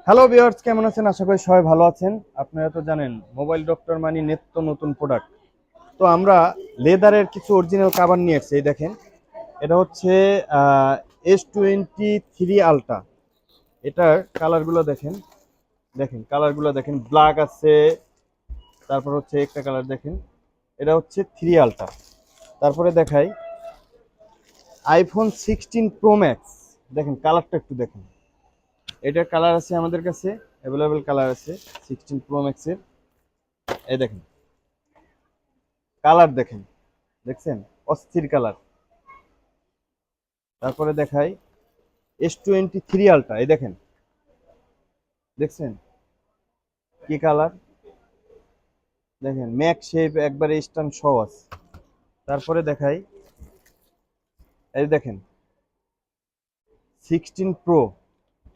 Hello viewers, কেমন আছেন? আশা করি সবাই ভালো আছেন। আপনারা তো জানেন মোবাইল ডক্টর মানে নিত্য নতুন প্রোডাক্ট। তো আমরা লেদারের কিছু অরিজিনাল কভার নিয়ে এসেছি। এই দেখেন, এটা হচ্ছে S23 আলট্রা। এটার কালারগুলো দেখেন, দেখেন কালারগুলো দেখেন, ব্ল্যাক আছে, তারপর হচ্ছে একটা কালার দেখেন, এটা হচ্ছে 3 আলট্রা। তারপরে দেখাই iPhone 16 Pro Max। দেখেন কালারটা একটু দেখেন, এটার কালার আছে আমাদের কাছে, অ্যাভেলেবেল কালার আছে 16 Pro Max এর। এই দেখেন কালার দেখেন, দেখছেন অস্থির কালার। তারপরে দেখাই S23 আলট্রা। এই দেখেন, দেখছেন কি কালার, দেখেন ম্যাক শেপ একবারে স্টান সহ আছে। তারপরে দেখাই, এই দেখেন 16 Pro,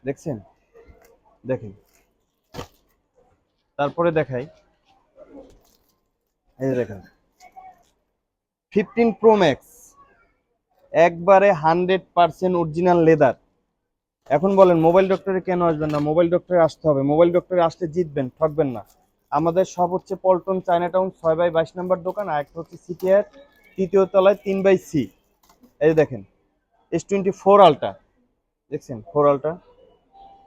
দেখছেন, দেখেন। তারপরে দেখাই, এই দেখেন 15 Pro Max, একবারে 100% অরিজিনাল লেদার। এখন বলেন মোবাইল ডক্টরে কেন আসবেন না? মোবাইল ডক্টরে আসতে হবে। মোবাইল ডক্টরে আসলে জিতবেন, ঠকবেন না। আমাদের সব হচ্ছে পল্টন চায়না টাউন 6/22 নম্বর দোকান, আর একটা হচ্ছে সিটিআর 3য় তলায় 3/C। এই যে দেখেন S24 আলট্রা, দেখছেন 4 আলট্রা,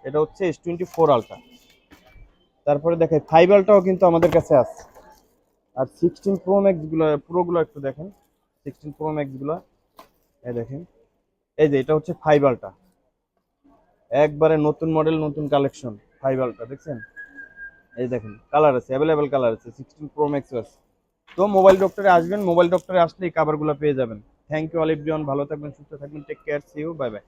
এটা হচ্ছে S24 আলট্রা। তারপরে দেখেন 5 আলট্রাও কিন্তু আমাদের কাছে আছে। আর 16 Pro Max গুলো, প্রোগুলো একটু দেখেন, 16 Pro Max গুলো, এই দেখেন, এই যে এটা হচ্ছে 5 আলট্রা, একবারে নতুন মডেল, নতুন কালেকশন 5 আলট্রা, দেখছেন। এই দেখেন কালার আছে, অ্যাভেলেবেল কালার আছে, 16 Pro Max আছে। তো মোবাইল ডক্টরে আসবেন, মোবাইল ডক্টরে আসলে এই কাভারগুলো পেয়ে যাবেন। থ্যাংক ইউ অল এভরিওয়ান, ভালো থাকবেন, সুস্থ থাকবেন, take care, see you, bye by.